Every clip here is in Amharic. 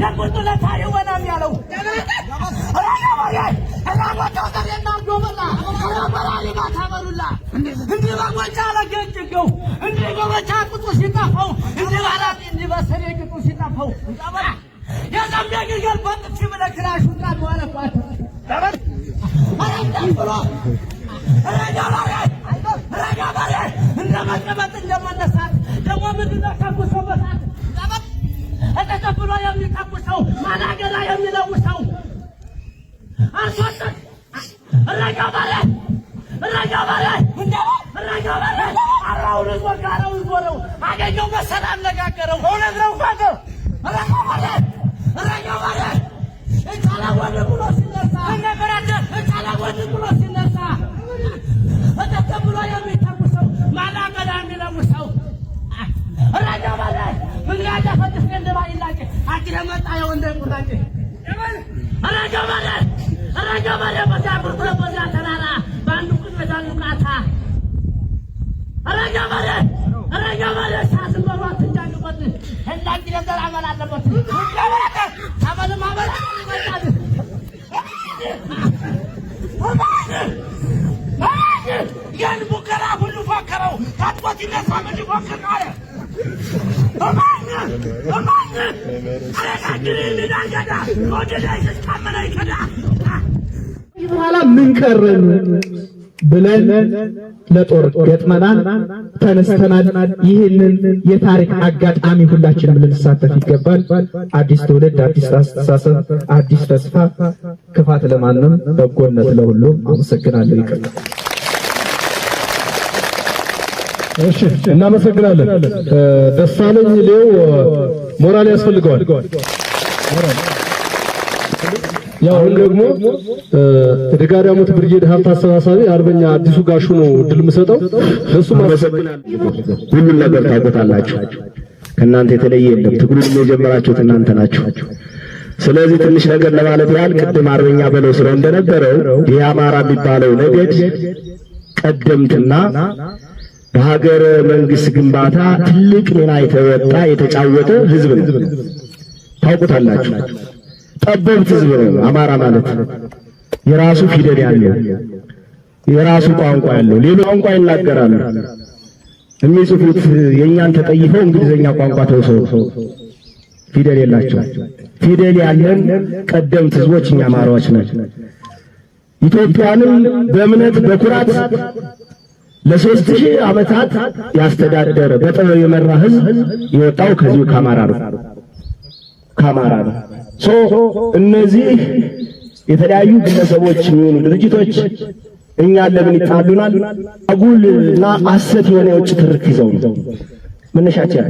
ተቆጥቶ ለታሪው ወናም ያለው አራጋባዬ አራጋባው ተደና ጎበላ አራባራሊ ባታበሩላ እንዴ ባጓጫ ለገጭገው እንዴ ጎበቻ ቁጡ ሲጣፈው እንዴ ባላት እንዴ በሰሬ ቁጡ ሲጣፈው እንጣበራ ያዛምያ ግልገል ባጥች ብለክራሹ ቃል ወለቋት ተበት አራዳብሮ አራጋባዬ እንደመቀመጥ እንደመነሳት ደግሞ ምንድነው ተኩሶበታት ተበት ተቀብሎ የሚተኩሰው ማናገራ የሚለውሰው አንሶት አራጋባዬ እንደው አራጋባዬ አራውን ወጋራው ይጎረው አገኘው በሰላም ነጋገረው እውነት ነው ፋቀው አራጋባዬ እቻላወደ ብሎ ሲነሳ እንደበራደ እቻላወደ ብሎ ሲነሳ ተቀብሎ የሚተኩሰው ማናገራ የሚለውሰው አራጋባዬ ምን ያዳፈጥፍ እንደባይላጭ አጅረመጣ ነው እንደቁራጭ አራጋባዬ በዛብርቶ በዛ ተራራ ባንዱ ቁመዳሉ ቃታ አራጋባዬ ሳስበዋት እንዳንቆጥ እንላጭ ነገር አመል አለበት አመል ማመል ያን ቡከራ ሁሉ ፎከረው ታጥቆት ይነሳ ምን ፎከር አለ በኋላ ምን ቀረን ብለን ለጦር ገጥመናል፣ ተነስተናል። ይህንን የታሪክ አጋጣሚ ሁላችንም ልንሳተፍ ይገባል። አዲስ ትውልድ፣ አዲስ አስተሳሰብ፣ አዲስ ተስፋ። ክፋት ለማንም በጎነት ለሁሉም። አመሰግናለሁ። ይቅርታ። እሺ፣ እናመሰግናለን። ደሳለኝ ሌው ሞራል ያስፈልገዋል። ያው ደግሞ ደጋዳሞት ብርጌድ ሀብት አሰባሳቢ አርበኛ አዲሱ ጋሹ ነው ድል የምሰጠው። ለሱ ማመሰግናለሁ። ሁሉን ነገር ታውቁታላችሁ። ከእናንተ የተለየ የለም። ትግሉን የጀመራችሁት እናንተ ናችሁ። ስለዚህ ትንሽ ነገር ለማለት ያህል ቅድም አርበኛ በለው ስለ እንደነበረው የአማራ የሚባለው ነገድ ቀደምትና በሀገር መንግስት ግንባታ ትልቅ ሚና የተጫወተ ህዝብ ነው። ታውቁታላችሁ። ጠበብት ህዝብ ነው አማራ ማለት። የራሱ ፊደል ያለው የራሱ ቋንቋ ያለው ሌላ ቋንቋ ይናገራሉ። የሚጽፉት የኛን ተጠይፈው እንግሊዘኛ ቋንቋ ተውሰው ፊደል የላቸው። ፊደል ያለን ቀደምት ህዝቦች እኛ አማራዎች ነን። ኢትዮጵያንም በእምነት በኩራት ለ3000 ዓመታት ያስተዳደረ በጥበብ የመራ ህዝብ የወጣው ከዚሁ ከአማራ ነው። እነዚህ የተለያዩ ግለሰቦች የሚሆኑ ድርጅቶች እኛን ለምን ይጣሉናል? አጉልና ሐሰት የሆነ የውጭ ትርክ ይዘው ነው መነሻቸው።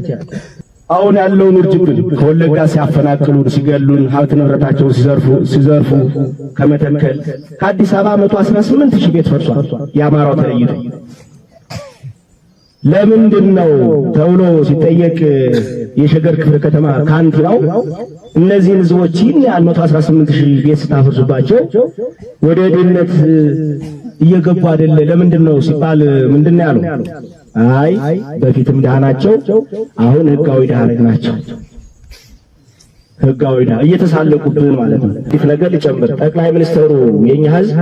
አሁን ያለውን ውርጅብን ከወለጋ ሲያፈናቅሉን፣ ሲገሉን፣ ሀብት ንብረታቸውን ሲዘርፉ ከመተከል ከአዲስ አበባ 118,000 ቤት ፈርሷል። የአማራው ተለይቶ ለምንድን ነው ተብሎ ሲጠየቅ የሸገር ክፍለ ከተማ ካንቲራው እነዚህን ህዝቦች ያል 118,000 ቤት ስታፈርሱባቸው ወደ ድህነት እየገቡ አይደለ ለምንድን ነው ሲባል ምንድን ነው ያለው? አይ በፊትም ድሃ ናቸው፣ አሁን ህጋዊ ድሃ ናቸው። ህጋዊ ድሃ እየተሳለቁብን ማለት ነው። ይህ ነገር ሊጨምር ጠቅላይ ሚኒስትሩ የኛ ህዝብ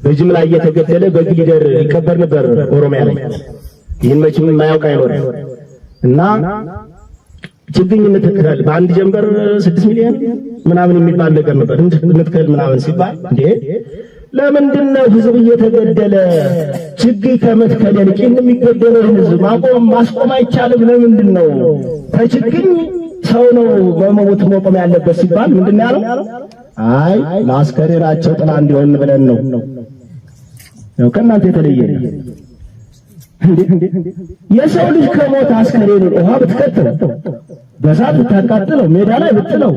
በጅምላ እየተገደለ በግሊደር ይቀበር ነበር ኦሮሚያ ላይ። ይህን መቼም የማያውቅ አይኖርም። እና ችግኝ እንትከል በአንድ ጀንበር 6 ሚሊዮን ምናምን የሚባል ነገር ነበር እንትከል ምናምን ሲባል እንዴ ለምንድን ነው ህዝብ እየተገደለ ችግኝ ከመትከል ይልቅ የሚገደለው ህዝብ ማስቆም አይቻልም? ለምንድን ነው ከችግኝ ሰው ነው በመሞት መቆም ያለበት ሲባል ምንድን ነው ያለው? አይ ለአስከሬናቸው ጥላ እንዲሆን ብለን ነው። ያው ከእናንተ የተለየ የሰው ልጅ ከሞት አስከሬኑን ውሃ ብትከተው በዛት ብታቃጥለው ሜዳ ላይ ብትለው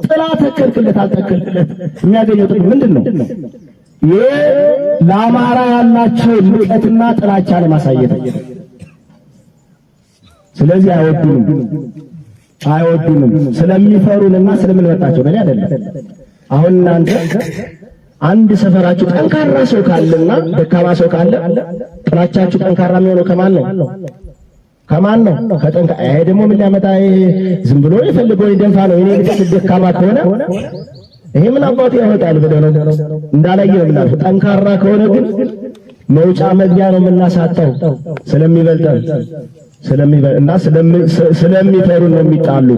ጥላ ተከልክለት አልተከልክለት የሚያገኘው ጥቅም ምንድን ነው? ይሄ ለአማራ ያላቸው ንቀትና ጥላቻ ለማሳየት። ስለዚህ አይወዱንም ስለሚፈሩንና ስለምንመጣቸው በላይ አይደለም። አሁን እናንተ አንድ ሰፈራችሁ ጠንካራ ሰው ካለና ደካማ ሰው ካለ ጥላቻችሁ ጠንካራ የሚሆነው ከማን ነው? ከማን ነው? ከጠንካ ይሄ ደግሞ ምን ሊያመጣ ዝም ብሎ የፈልገው ይደንፋ ነው። እኔ ልክ ደካማ ከሆነ ይሄ ምን አባቱ ያመጣል ብለህ ነው እንዳላየው ምናል። ጠንካራ ከሆነ ግን መውጫ መግቢያ ነው የምናሳጣው ስለሚበልጠን እና ስለሚፈሩ ነው የሚጣሉ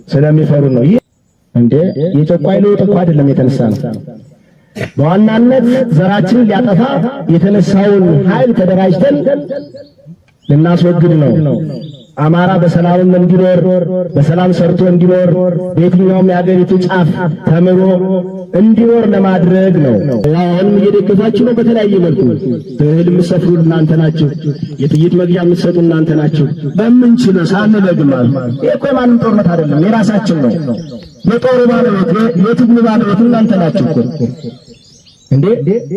ስለሚፈሩ ነው። ይሄ እንደ የጨቋይ ለውጥ እኮ አይደለም የተነሳ ነው። በዋናነት ዘራችንን ሊያጠፋ የተነሳውን ኃይል ተደራጅተን ልናስወግድ ነው። አማራ በሰላም እንዲኖር በሰላም ሰርቶ እንዲኖር በየትኛውም የአገሪቱ ጫፍ ተምሮ እንዲኖር ለማድረግ ነው። አሁንም እየደገፋችሁ ነው። በተለያየ መልኩ እህል የምትሰፍሩ እናንተ ናችሁ። የጥይት መግዣ የምትሰጡ እናንተ ናችሁ። በምንችለው ሳንለግም ይሄ እኮ የማንም ጦርነት አይደለም፣ የራሳችን ነው። የጦሩ ባለቤት የትግሉ ባለቤት እናንተ ናችሁ እኮ እንዴ።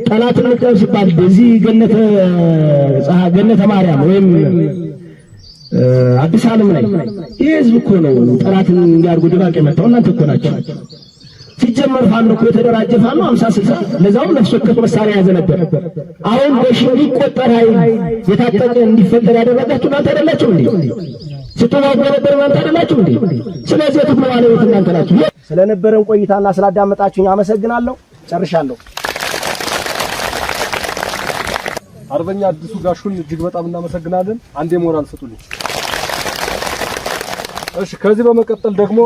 ጠላትን መቅጠም ሲባል በዚህ ገነተ ማርያም ወይም አዲስ ዓለም ላይ ይህ ህዝብ እኮ ነው ጠላትን እንዲያርጉ ድባቅ የመታው እናንተ እኮ ናችሁ። ሲጀመር ፋኖ እኮ የተደራጀ ፋኖ 50-60 ለዛውም ነፍስ ወከፍ መሳሪያ ያዘ ነበር። አሁን በሺህ የሚቆጠር ኃይል የታጠቀ እንዲፈጠር ያደረጋችሁ እናንተ አይደላችሁ እንዴ? ስትዋጉ ነበር እናንተ አይደላችሁ እንዴ? ስለዚህ የትግሉ ባለቤት እናንተ ናችሁ። ስለነበረን ቆይታና ስላዳመጣችሁኝ አመሰግናለሁ። ጨርሻለሁ። አርበኛ አዲሱ ጋሹን እጅግ በጣም እናመሰግናለን። አንዴ ሞራል ስጡልኝ። እሺ፣ ከዚህ በመቀጠል ደግሞ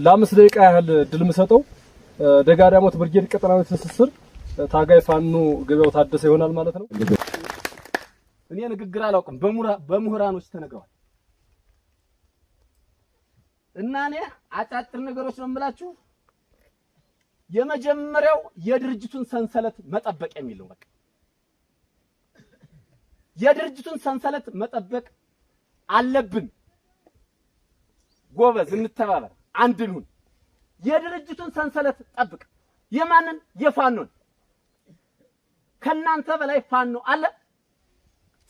ለ5 ደቂቃ ያህል ድል የምሰጠው ደጋዳሞት ብርጌድ ቀጠናዊ ትስስር ታጋይ ፋኖ ገበያው ታደሰ ይሆናል ማለት ነው። እኔ ንግግር አላውቅም፣ በምሁራኖች ተነግረዋል እና እኔ አጫጭር ነገሮች ነው የምላችሁ። የመጀመሪያው የድርጅቱን ሰንሰለት መጠበቅ የሚለው በቃ የድርጅቱን ሰንሰለት መጠበቅ አለብን። ጎበዝ፣ እንተባበር፣ አንድ እንሁን። የድርጅቱን ሰንሰለት ጠብቅ። የማንን? የፋኖን። ከናንተ በላይ ፋኖ አለ።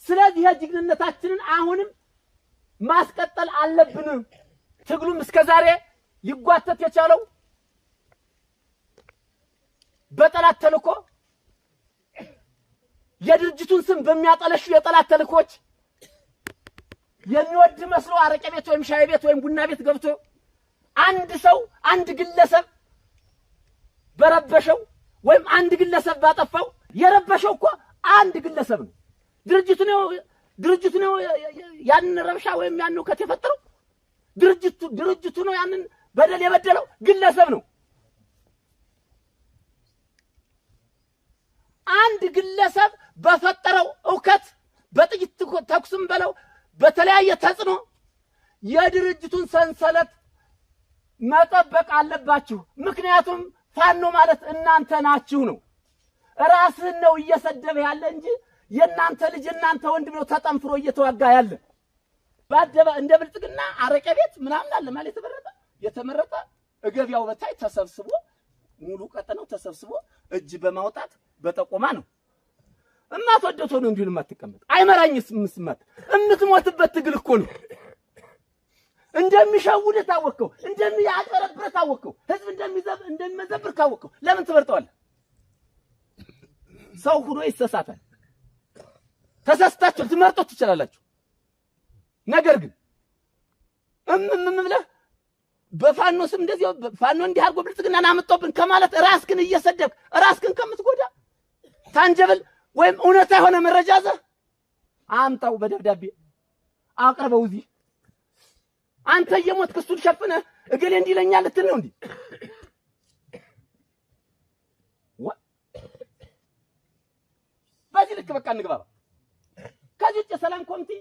ስለዚህ የጀግንነታችንን አሁንም ማስቀጠል አለብን። ትግሉም እስከዛሬ ሊጓተት የቻለው በጠላት ተልኮ የድርጅቱን ስም በሚያጠለሹ የጠላት ተልኮች የሚወድ መስሎ አረቄ ቤት ወይም ሻይ ቤት ወይም ቡና ቤት ገብቶ አንድ ሰው አንድ ግለሰብ በረበሸው ወይም አንድ ግለሰብ ባጠፋው የረበሸው እኮ አንድ ግለሰብ ነው። ድርጅቱ ነው ያንን ረብሻ ወይም ያን ነው ከተፈጠረው ድርጅቱ ነው ያንን በደል የበደለው ግለሰብ ነው። አንድ ግለሰብ በፈጠረው እውከት በጥይት ተኩስም በለው በተለያየ ተጽዕኖ የድርጅቱን ሰንሰለት መጠበቅ አለባችሁ። ምክንያቱም ፋኖ ማለት እናንተ ናችሁ ነው። ራስህን ነው እየሰደበ ያለ እንጂ የእናንተ ልጅ እናንተ ወንድም ነው ተጠንፍሮ እየተዋጋ ያለ። ባደባ እንደ ብልጽግና አረቄ ቤት ምናምን አለ ማለት የተመረጠ እገቢያው በታይ ተሰብስቦ ሙሉ ቀጠናው ተሰብስቦ እጅ በማውጣት በጠቆማ ነው። እማትወደው ነው እንዲሁ የማትቀመጥ አይመራኝስ ምስማት እምትሞትበት ትግል እኮ ነው። እንደሚሸውድ ታወቀው፣ እንደሚያቀረብር ታወቀው፣ ህዝብ እንደሚመዘብር ታወቀው። ለምን ትመርጠዋለህ? ሰው ሁሉ ይሰሳታል። ተሳስታችሁ ትመርጡት ትችላላችሁ። ነገር ግን ብለህ በፋኖ ስም እንደዚህ ፋኖ እንዲህ አድርጎ ብልጽግናን አመጣብን ከማለት ራስክን እየሰደብክ ራስክን ከምትጎዳ ታንጀብል ወይም እውነታ የሆነ መረጃ ዘህ አምጣው፣ በደብዳቤ አቅርበው። እዚህ አንተ የሞት ክሱን ሸፍነህ እገሌ እንዲለኛል ልትል ነው እንዴ? በዚህ ልክ በቃ እንግባባ። ከዚህ የሰላም ኮሚቴ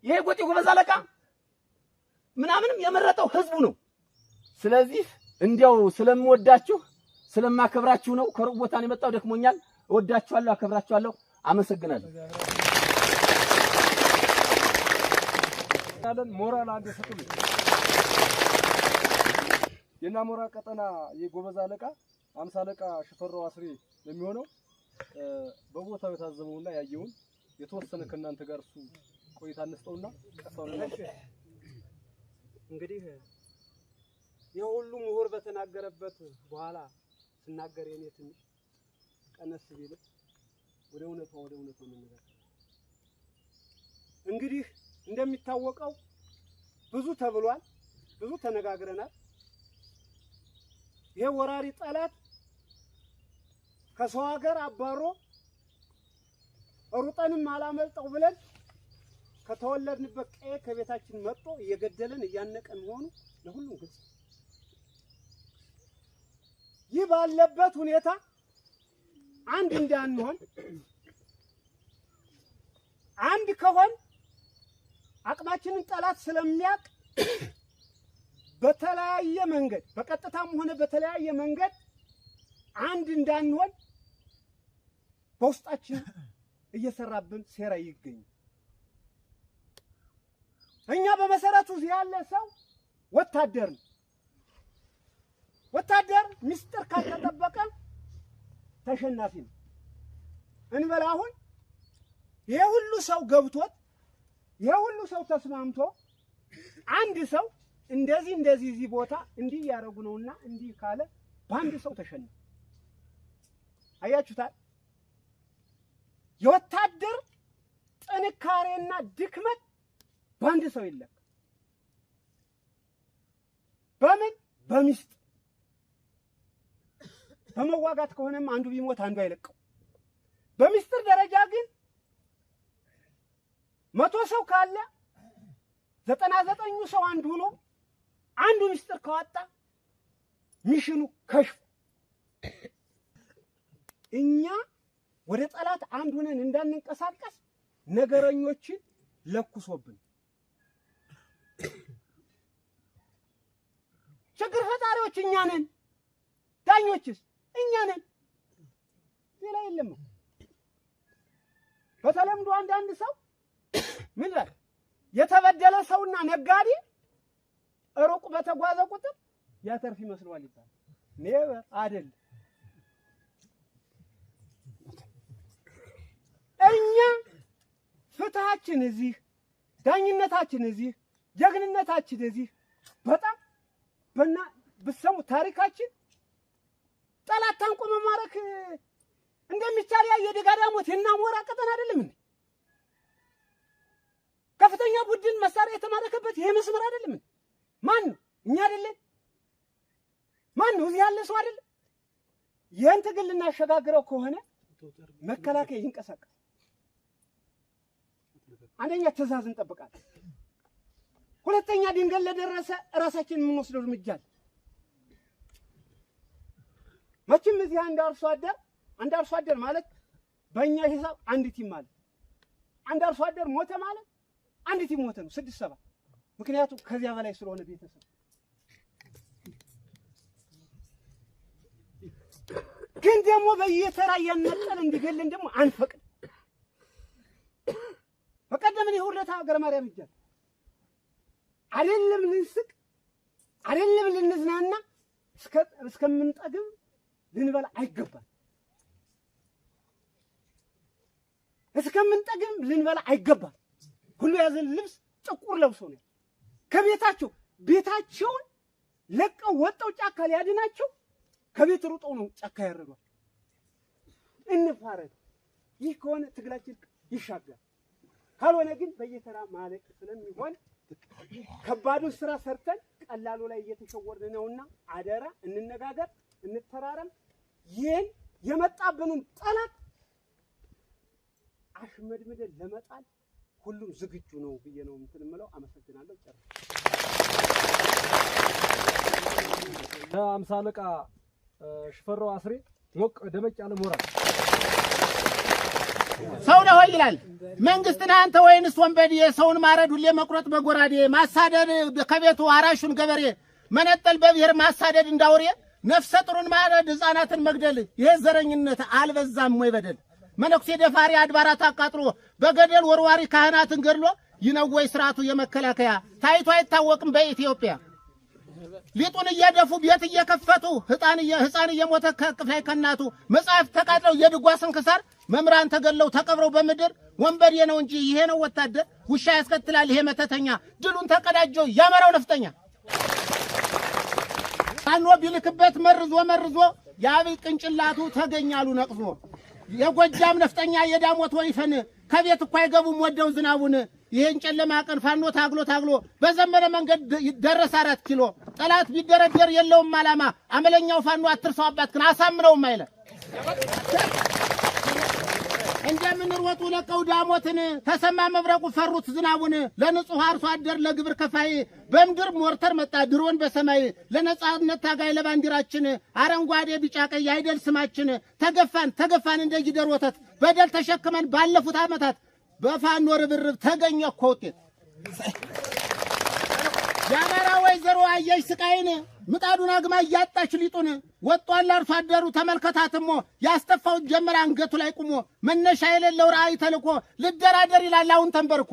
ይሄ ጎጤ ጎበዝ አለቃ ምናምንም የመረጠው ህዝቡ ነው። ስለዚህ እንዲያው ስለምወዳችሁ ስለማከብራችሁ ነው ከሩቅ ቦታ ነው የመጣው። ደክሞኛል። እወዳችኋለሁ፣ አከብራችኋለሁ። አመሰግናለሁ። ሞራል አንድ ሰጡልኝ። የና ሞራል ቀጠና የጎበዝ አለቃ 50 አለቃ ሽፈራው አስሬ የሚሆነው በቦታው የታዘበውና ያየውን የተወሰነ ከናንተ ጋር እሱ ቆይታ እንስጠውና ቀጣው ነው። እንግዲህ የሁሉ ምሁር በተናገረበት በኋላ ስናገር የኔ ትንሽ ቀነስ ቢል ወደ እውነታው እንነጋገር። እንግዲህ እንደሚታወቀው ብዙ ተብሏል፣ ብዙ ተነጋግረናል። ይሄ ወራሪ ጠላት ከሰው ሀገር አባሮ ሩጠንም አላመልጠው ብለን ከተወለድንበት ቀዬ ከቤታችን መጥቶ እየገደለን እያነቀን መሆኑ ለሁሉም ግልጽ። ይህ ባለበት ሁኔታ አንድ እንዳንሆን አንድ ከሆን አቅማችንን ጠላት ስለሚያውቅ በተለያየ መንገድ በቀጥታም ሆነ በተለያየ መንገድ አንድ እንዳንሆን በውስጣችን እየሰራብን ሴራ ይገኛል። እኛ በመሰረቱ ያለ ሰው ወታደር ነው። ወታደር ምስጢር ካልተጠበቀ ተሸናፊ ነው። እንበል አሁን ይሄ ሁሉ ሰው ገብቶት ይሄ ሁሉ ሰው ተስማምቶ አንድ ሰው እንደዚህ እዚህ ቦታ እንዲህ ያረጉ ነውና እንዲህ ካለ በአንድ ሰው ተሸነፈ። አያችሁታል? የወታደር ጥንካሬና ድክመት በአንድ ሰው ይለካ። በምን? በሚስጥር በመዋጋት ከሆነም አንዱ ቢሞት አንዱ አይለቀው። በሚስጥር ደረጃ ግን 100 ሰው ካለ 99ኙ ሰው አንዱ ሆኖ አንዱ ሚስጥር ካወጣ ሚሽኑ ከሽፍ። እኛ ወደ ጠላት አንድ ሆነን እንዳንንቀሳቀስ ነገረኞችን ለኩሶብን ችግር ፈጣሪዎች እኛ ነን። ዳኞችስ እኛ ነን። ሌላ የለም። በተለምዶ አንዳንድ ሰው ምን ይላል? የተበደለ ሰውና ነጋዴ ሩቅ በተጓዘ ቁጥር ያተርፍ ይመስለዋል ይባላል። ኔቨር አይደል። እኛ ፍትሃችን እዚህ፣ ዳኝነታችን እዚህ፣ ጀግንነታችን እዚህ በጣም ብትሰሙ ታሪካችን ጠላት ታንቆ መማረክ እንደሚቻል ያ የደጋዳሞት የናሞራ ቀጠና አይደለም እንዴ? ከፍተኛ ቡድን መሳሪያ የተማረከበት ይሄ መስመር አይደለም እንዴ? ማን ነው? እኛ አይደለም? ማን ነው? እዚህ ያለ ሰው አይደለም? ይህን ትግል ልናሸጋግረው ከሆነ መከላከያ ይንቀሳቀስ። አንደኛ ትዕዛዝ እንጠብቃለን። ሁለተኛ ድንገት ለደረሰ ራሳችን የምንወስደው እርምጃ አለ። መቼም እዚህ አንድ አርሶ አደር ማለት በእኛ ሂሳብ አንድ ቲም ማለት አንድ አርሶ አደር ሞተ ማለት አንድ ቲም ሞተ ነው 6-7። ምክንያቱም ከዚያ በላይ ስለሆነ ቤተሰብ ግን ደግሞ በየተራ እያነጠለ እንዲገለን ደግሞ አንፈቅድ። በቀደም እኔ ሁለታ ሀገረ ማርያም ይጃል አይደለም ልንስቅ አይደለም ልንዝናና እስከምንጠግብ ልንበላ አይገባም። እስከምንጠግብ ልንበላ አይገባም። ሁሉ ያዘን ልብስ ጥቁር ለብሶ ነው ቤታቸውን ለቀው ወጣው ጫካ ሊያድናቸው ከቤት ሩጠው ነው ጫካ ያረዷል። እንፋረድ። ይህ ከሆነ ትግላችን ይሻገር፣ ካልሆነ ግን በየተራ ማለቅ ስለሚሆን ከባዱን ስራ ሰርተን ቀላሉ ላይ እየተሸወርን ነውና አደራ እንነጋገር፣ እንተራረም። ይህን የመጣብንን ጠላት አሽመድምደን ለመጣል ሁሉም ዝግጁ ነው ብዬ ነው እንትን የምለው። አመሰግናለሁ። ጨርሻለሁ። ለአምሳ አለቃ ሽፈራው አስሬ ሞቅ ደመቅ ያለ ሞራል ሰው ነው ይላል መንግስት ነህ አንተ ወይንስ ወንበዴ? የሰውን ማረድ ሁሌ መቁረጥ በጎራዴ ማሳደድ ከቤቱ አራሹን ገበሬ መነጠል በብሔር ማሳደድ እንዳውሬ ነፍሰ ጥሩን ማረድ ሕፃናትን መግደል ይሄ ዘረኝነት አልበዛም ወይ በደል? መነኩሴ ደፋሪ አድባራት አቃጥሎ በገደል ወርዋሪ ካህናትን ገድሎ ይነወይ ስርዓቱ የመከላከያ ታይቶ አይታወቅም በኢትዮጵያ። ሊጡን እየደፉ ቤት እየከፈቱ ሕፃን እየሞተ ከቅፋይ ከናቱ መጽሐፍ ተቃጥለው የድጓ ስንክሳር መምራን ተገለው ተቀብረው በምድር ወንበዴ ነው እንጂ ይሄ ነው ወታደር ውሻ ያስከትላል ይሄ መተተኛ ድሉን ተቀዳጀው ያመራው ነፍጠኛ አኖ ቢልክበት መርዞ የአብይ ቅንጭላቱ ተገኛሉ ነቅዞ የጎጃም ነፍጠኛ የዳሞት ወይፈን ከቤት እኮ አይገቡም ወደው ዝናቡን ይሄን ጨለማ ቀን ፋኖ ታግሎ በዘመነ መንገድ ደረሰ 4 ኪሎ ጠላት ቢደረደር የለውም ዓላማ አመለኛው ፋኖ አትርሰው አባትክን አሳምነውም አይለ እንደምን ሮጡ ለቀው ዳሞትን ተሰማ መብረቁ ፈሩት ዝናቡን ለንጹህ አርሶ አደር ለግብር ከፋይ በምድር ሞርተር መጣ ድሮን በሰማይ ለነጻነት ታጋይ ለባንዲራችን አረንጓዴ ቢጫ ቀይ አይደል ስማችን ተገፋን እንደ ጊደር ወተት በደል ተሸክመን ባለፉት ዓመታት በፋኖ ርብርብ ተገኘ እኮ ውጤት ያማራ ወይዘሮ አየሽ ስቃይን ምጣዱን አግማ ያጣች ሊጡን ወጧል አርሶ አደሩ ተመልከታትሞ ያስተፋው ጀመር አንገቱ ላይ ቆሞ መነሻ የሌለው ራእይ ተልኮ ልደራደር ይላል አሁን ተንበርኮ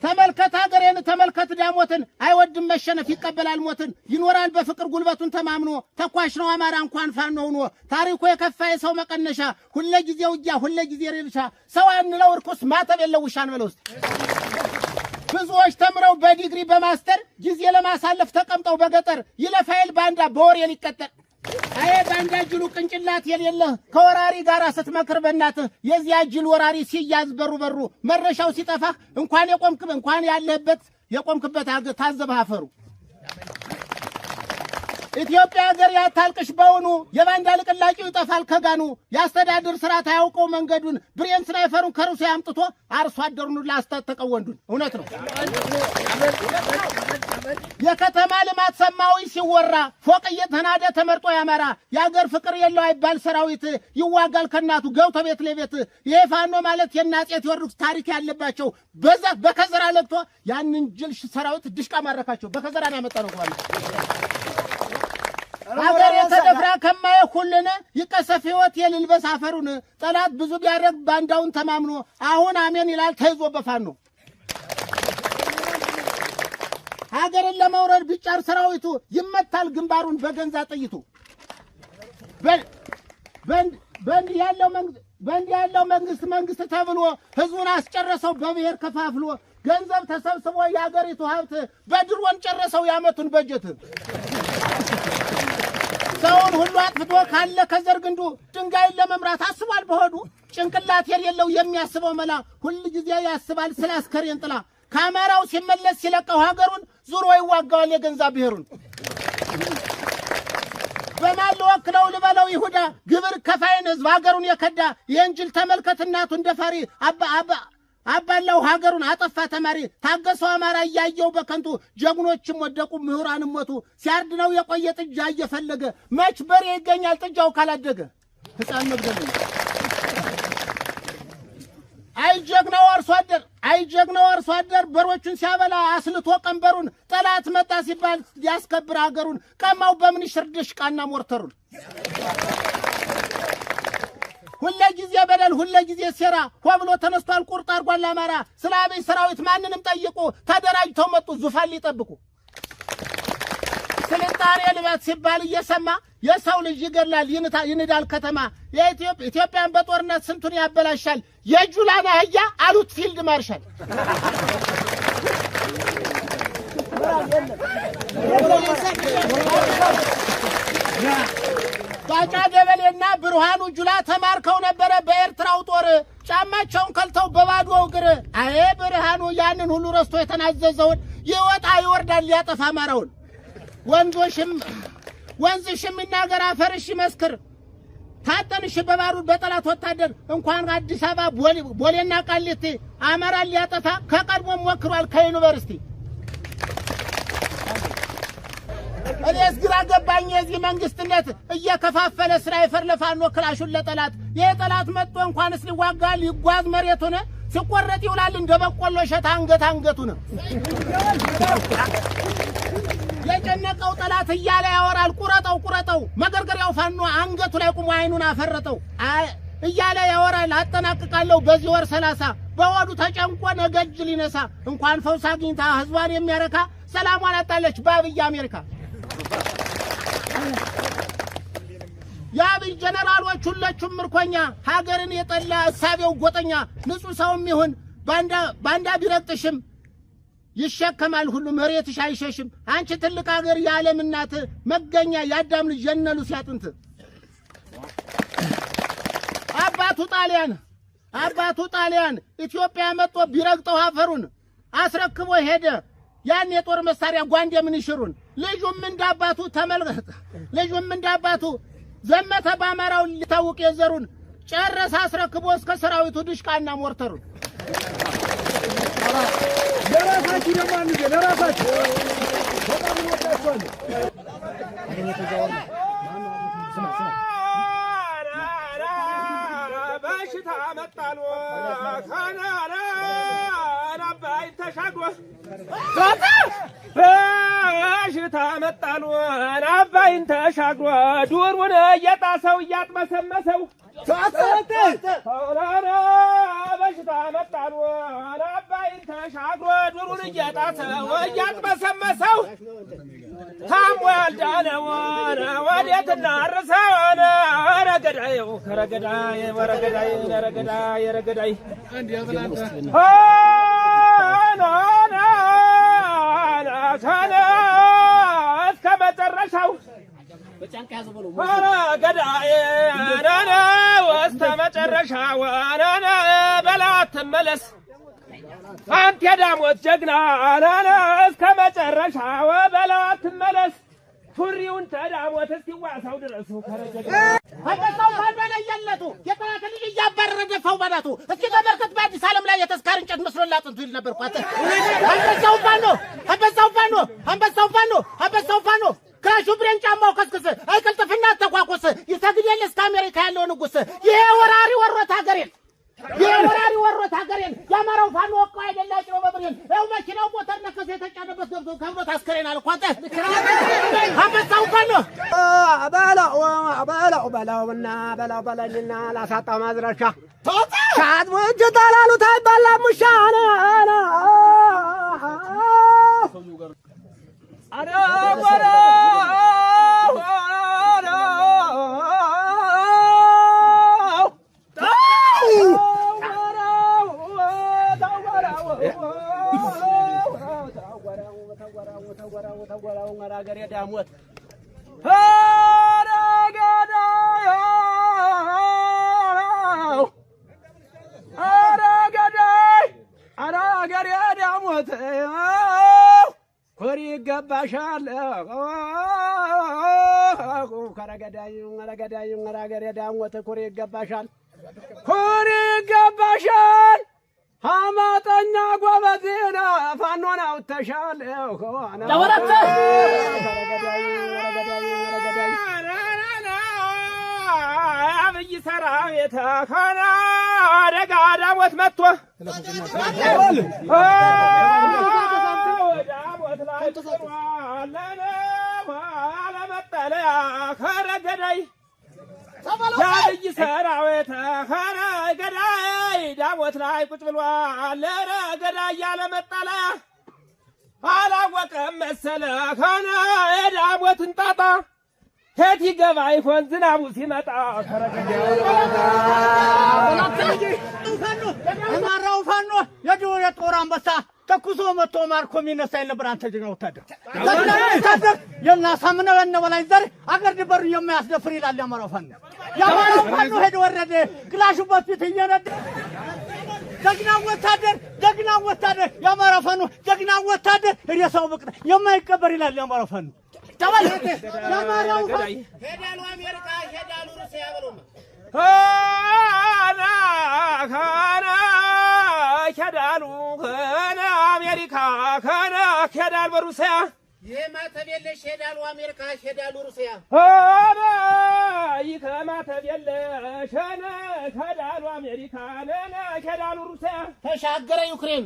ተመልከት ሀገሬን ተመልከት ዳሞትን አይወድም መሸነፍ ይቀበላል ሞትን ይኖራል በፍቅር ጉልበቱን ተማምኖ ተኳሽ ነው አማራ እንኳን ፋኖ ሆኖ ታሪኩ የከፋ የሰው መቀነሻ ሁለ ጊዜው ውጊያ ሁለ ጊዜ ሬብሻ ሰው አንለው እርኩስ ማተብ የለው ውሻን በለው ብዙዎች ተምረው በዲግሪ በማስተር ጊዜ ለማሳለፍ ተቀምጠው በገጠር ይለፋይል ባንዳ በወሬ ሊቀጠር አይ ባንዳ ጅሉ ቅንጭላት የሌለ ከወራሪ ጋር ስትመክር በእናት የዚያ ጅል ወራሪ ሲያዝ በሩ መረሻው ሲጠፋህ እንኳን ያለህበት የቆምክበት ታዘበህ አፈሩ ኢትዮጵያ ሀገር ያታልቅሽ በውኑ የባንዳ ልቅላቂው ይጠፋል ከጋኑ ያስተዳድር ስርዓት አያውቀው መንገዱን ብሬን ስናይፈሩን ከሩሲያ አምጥቶ አርሶ አደሩን ላስታጠቀው ወንዱን እውነት ነው የከተማ ልማት ሰማዊ ሲወራ ፎቅ እየተናደ ተመርጦ ያማራ የሀገር ፍቅር የለው አይባል ሰራዊት ይዋጋል ከናቱ ገብቶ ቤት ለቤት ይሄ ፋኖ ማለት የናጼ ቴዎድሮስ ታሪክ ያለባቸው በከዘራ ለቅቶ ያንን ጅል ሰራዊት ድሽቃ ማረካቸው በከዘራ ነው ያመጣው ማለት ሀገር የተደፍራ ከማይኩልን ይቀሰፍ ህይወት የልልበስ አፈሩን ጠላት ብዙ ቢያደርግ ባንዳውን ተማምኖ አሁን አሜን ይላል ተይዞ በፋኖ ሀገርን ለመውረድ ቢጫር ሰራዊቱ ይመታል ግንባሩን በገንዛ ጥይቱ በእንዲህ ያለው መንግስት ተብሎ ህዝቡን አስጨረሰው በብሔር ከፋፍሎ ገንዘብ ተሰብስቦ የሀገሪቱ ሀብት በድሮን ጨረሰው ያመቱን በጀት ሰውን ሁሉ አጥፍቶ ካለ ከዘርግንዱ ድንጋይን ለመምራት አስቧል በሆዱ ጭንቅላት የሌለው የሚያስበው መላ ሁሉ ጊዜ ያስባል ስለ አስከሬን ጥላ ካማራው ሲመለስ ሲለቀው ሀገሩን ዙሮ ይዋጋዋል የገንዛ ብሔሩን በማል ወክለው ልበለው ይሁዳ ግብር ከፋይን ህዝብ ሀገሩን የከዳ የእንጅል ተመልከት እናቱ እንደፋሪ አባላው ሀገሩን አጠፋ ተማሪ ታገሰው አማራ ያያየው በከንቱ ጀግኖችም ወደቁ ምሁራንም ሞቱ ሲያርድ ነው የቆየ ጥጃ እየፈለገ መች በሬ ይገኛል ጥጃው ካላደገ ህፃን መግደል አይ ጀግናው አርሶ አደር በሮቹን ሲያበላ አስልቶ ቀንበሩን ጠላት መጣ ሲባል ያስከብር ሀገሩን ቀማው በምን ይሽርድሽ ቃና ሞርተሩን ሁሉ ጊዜ በደል ሁሉ ጊዜ ሴራ ሆብሎ ተነስቷል ቁርጥ አርጓል አማራ ስላበይ ሰራዊት ማንንም ጠይቁ ተደራጅተው መጡ ዙፋን ሊጠብቁ ስልጣኔ ልባት ሲባል እየሰማ የሰው ልጅ ይገላል ይንዳል ከተማ ኢትዮጵያን በጦርነት ስንቱን ያበላሻል የጁላና አህያ አሉት ፊልድ ማርሻል ባጫ ደበሌና ብርሃኑ ጁላ ተማርከው ነበር በኤርትራው ጦር ጫማቸውን ከልተው በባዶ እግር አይ ብርሃኑ ያንን ሁሉ ረስቶ የተናዘዘውን ይወጣ ይወርዳል ያጠፋ አማራውን ወንዝሽም ይናገር አፈርሽ መስክር ታጠንሽ በባሩድ በጠላት ወታደር እንኳን አዲስ አበባ ቦሌና ቃሊቲ አማራ ሊያጠፋ ከቀድሞ ሞክሯል ከዩኒቨርሲቲ እኔስ ግራ ገባኝ የዚህ መንግስትነት እየከፋፈለ ስራይፈር ለፋኖ ክላሹን ለጠላት የጠላት መጥቶ እንኳንስ ሊዋጋ ሊጓዝ መሬቱን ሲቆረጥ ይውላል እንደበቆሎ ሸታ አንገቱን የጨነቀው ጠላት እያለ ያወራል ቁረጠው መገርገሪያው ፋኖ አንገቱ ላይ ቆሞ አይኑን አፈረጠው እያለ ያወራል አጠናቅቃለሁ በዚህ ወር 30 በወዱ ተጨንቆ ነገጅ ሊነሳ እንኳን ፈውስ አግኝታ ህዝቧን የሚያረካ ሰላሟን አጣለች በአብይ አሜሪካ ያብይ ጀነራሎች ሁላችሁም ምርኮኛ ሀገርን የጠላ እሳቤው ጎጠኛ ንጹህ ሰውም ይሁን ባንዳ ቢረቅጥሽም ይሸከማል ሁሉ መሬትሽ አይሸሽም አንቺ ትልቅ ሀገር የዓለም እናት መገኛ ያዳም ልጅ ጀነሉ ሲያጥንት አባቱ ጣሊያን ኢትዮጵያ መጥቶ ቢረግጠው አፈሩን አስረክቦ ሄደ። ያን የጦር መሳሪያ ጓንዴ ምን ይሽሩን ልጁም እንዳባቱ ተመልከት ልጁም እንዳባቱ ዘመተ በአማራው ሊታወቅ የዘሩን ጨረሰ አስረክቦ እስከ ሰራዊቱ ድሽቃና ሞርተሩን ለራሳችሁ ደግሞ አንዴ ለራሳችሁ በጣም ወጣችኋል። በሽታ መጣሉ ካናና አባይ ተሻግሮ በሽታ መጣሉ አባይን ተሻግሮ ዱሩን እየጣሰው እያጥመሰመሰው በሽታ መጣሉ አባይን ተሻግሮ ዱሩን እየጣሰው እያጥመሰመሰው ታሞ ያልዳነውን ወዴት እናርሰውን? ረገዳይ ረገዳይ ረገዳይ ረገዳይ ረገዳይ እስከ መጨረሻው ረገዳይ እስከ መጨረሻው በላት ትመለስ አንተ የዳሞት ጀግና እስከ መጨረሻው በላት ትመለስ ሱሪውን ተዳሞት እስኪዋሳው ድረሱ አንበሳው ፋኖ ለየለቱ የጠላት ልጅ እያባረረ ደፋው ባዳቱ እስኪ ተመልከት በአዲስ ዓለም ላይ የተስካር እንጨት መስሎላት እንትን ይል ነበር ቋተ አንበሳው ፋኖ አንበሳው ፋኖ አንበሳው ፋኖ አንበሳው ፋኖ ክራሹ ብሬን ጫማው ከስክስ አይቀልጥፍና ተቋቁስ ይሰግዳል እስከ አሜሪካ ያለው ንጉስ ይሄ ወራሪ ወሮት ሀገሬን የወራሪ ወሮት ሀገሬን ያማራው ፋኖ ወጣ አይደላችሁ በብሬን ያው መኪናው ሞተር ነከሰ የተጫነበት ገብቶ ከብሮት አስከሬን አልቋጠ አንበሳው ፋኖ በላውና በላውና ላሳጣ ማዝራሻ ሻት ወጅ ታላሉ ታይባላ ሙሻና አረ ወራ ሀገር የዳሞት ሀገር የዳሞት ኮሪ ይገባሻል ከረገዳይ ረገዳይ ሀገር የዳሞት ኮሪ ይገባሻል ኮሪ ይገባሻል አማጠኛ ጎበዜና ፋኖን አውጥተሻል ለወረተ አብይ ሰራዊት ካና አደጋ ዳሞት መጥቶ ዳሞት ላይ ጥሏለን አለመጠለያ ከረገዳይ የአብይ ሰራዊት ካና ገዳይ ዳሞት ላይ ቁጭ ብሏል ገዳይ ያለ መጠለያ አላወቀም መሰለ ካና የዳሞትን ጣጣ ሄት ይገባ ይሆን ዝናቡ ሲመጣ አማራው ፋኖ የድሮ የጦር አንበሳ ተኩሶ መጥቶ ማርኮ የሚነሳ የነበር አንተ ጀግና ወታደር የናሳምነው የነበላይ ዘር አገር ድንበሩ የማያስደፍር ይላል የአማራው ፋኖ ሄድ ወረደ ክላሹ በፊት እየነደ ጀግና ወታደር የአማራው ፋኖ ጀግና ወታደር ሬሳው በቅጥ የማይቀበር ይላል የአማራው ፋኖ ተባለ የአማራው ፋኖ ሄዳሉ አሜሪካ ሄዳሉ ሩሲያ ብሎ ካና ሄዳሉ ካና አሜሪካ ካና ሄዳል በሩሲያ የማተብ የለሽ ሄዳሉ አሜሪካ ሄዳሉ ሩሲያ ይከማተብ የለሽ ሄዳሉ አሜሪካ ሄዳሉ ሩሲያ ተሻገረ ዩክሬን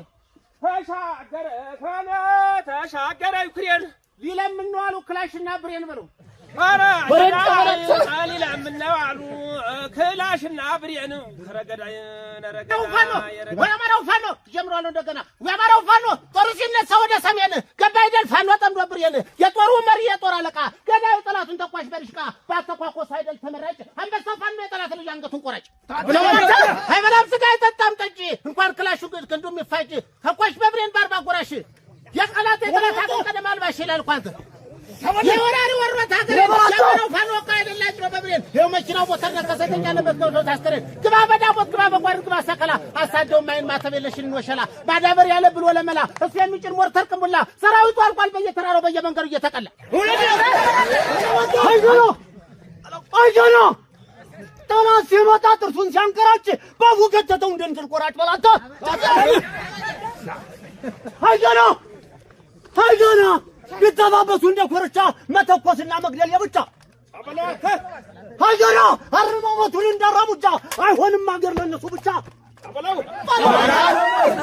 ተሻገረ ዩክሬን ሊለምኑ አሉ ክላሽና ብሬን ብለው ሊለምነው አሉ ክላሽና ብሬን ረገዳይ የአማራው ፋኖ ጀምሯል እንደገና የአማራው ፋኖ ጦሩ ሲነሳ ወደ ሰሜን ገባ አይደል ፋኖ ጠምዶ ብሬን የጦሩ መሪ የጦር አለቃ ገዳዩ ጠላቱን ተኳሽ በርሽቃ ባተኳኮስ አይደል ተመራጭ አንበሳው ፋኖ የጠላት ልጅ አንገቱን ቆራጭ አይበላም ስጋ አይጠጣም ጠጪ እንኳን ክላሹ ክንዱም ይፋጭ ተኳሽ በብሬን ባርባ ጎራሽ የጠላት አቀደም አልባሽ ይላል ኳንተ የወራሪ ወሮታ ገረባቸው ፋኖ አይደላችሁ በብሬን ይኸው መኪናው ሞተር ከሰተኛ ለበት ነው ታስተረ ግባ በዳቦት ግባ በጓር ግባ ሰከላ አሳደው ማይን ማተበለሽን ወሸላ ማዳበር ያለ ብሎ ለመላ እሱ የሚጭን ሞርተር ቅሙላ ሰራዊቱ አልቋል በየተራራው በየመንገዱ እየተቀላ አይጆኖ ጠላት ሲመጣ ጥርሱን ሲያንከራጭ ባቡ ከተተው እንደንትል ቆራጭ በላታ አይጆኖ ቢተባበሱ እንደ ኮርቻ መተኮስና መግደል የብቻ አይጆኖ አርማሞቱን እንዳራሙጃ አይሆንም አገር ለነሱ ብቻ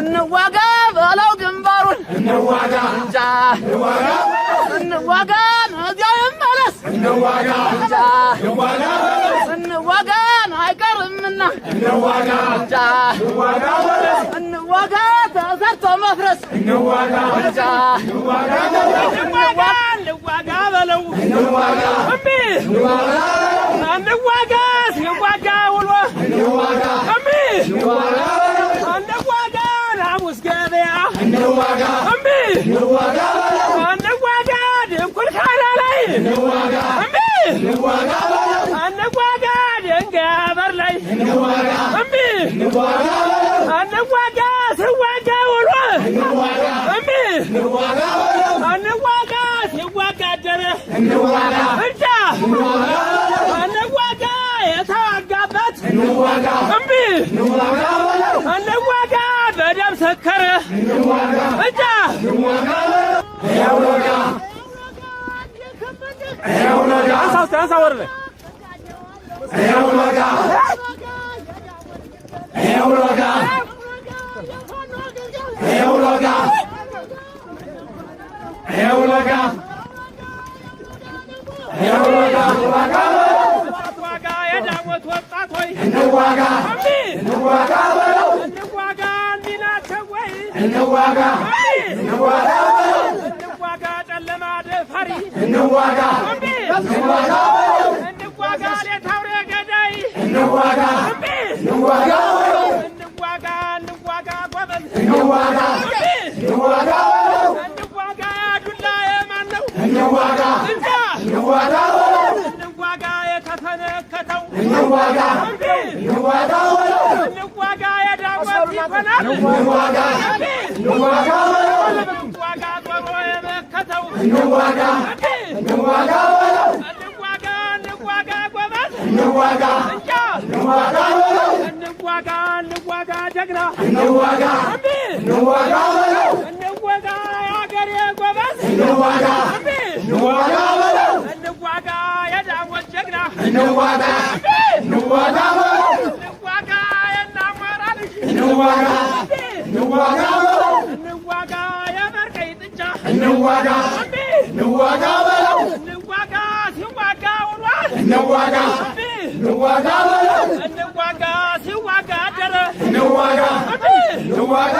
እንዋጋ በለው ግንባሩን እንዋጋ እንጃ እንዋጋ ነዚያ ይመለስ እንዋጋ እንጃ እንዋጋ አይቀርምና እንዋጋ እንጃ እንዋጋ ተሰርቶ መፍረስ እንዋጋ እንጃ እንዋጋ በለው እንዋጋ እምቢ እንዋጋ ሲዋጋ ውሎ እንዋጋ እምቢ እንዋጋ ሐሙስ ገበያ እንዋጋ እምቢ እንዋጋ ድንኩል ካላ ላይ እንዋጋ እምቢ እንዋጋ ድንጋይ በር ላይ እንዋጋ እምቢ እንዋጋ ሲዋጋ ውሎ እምቢ እንዋጋ ሲዋጋ አደረ እንጃ እንዋጋ የተዋጋበት እምቢ እንዋጋ በደም ሰከረ እንጃ አንሳ ወረደ የዳሞት ወጣት ሆይ እንዋጋ እንዋጋ በለው እንዋጋ እንዲናቸው ወይ እንዋጋ እንዋጋ ጨለማ ደፋሪ እንዋጋ እንዋጋ ሌታውሬ ገዳይ እንዋጋ እንዋጋ ጎበዝ እንዋጋ ዱላ የማን ነው እንዋጋ እንዋጋ የተፈነከተው እንዋጋ የዳሞት ይሆናል እንዋጋ ጦሮ የመከተው እንዋጋ ጎበዝ እንዋጋ ጀግና እንዋጋ የአገሬ ጎበዝ እንዋጋ የዳሞት ጀግና እንዋጋ የናማራ ልጅ እንዋጋ የመርቀይ ጥጃ እንዋጋ ሲዋጋ ውሏል እንዋጋ ሲዋጋ አደረ እንዋጋ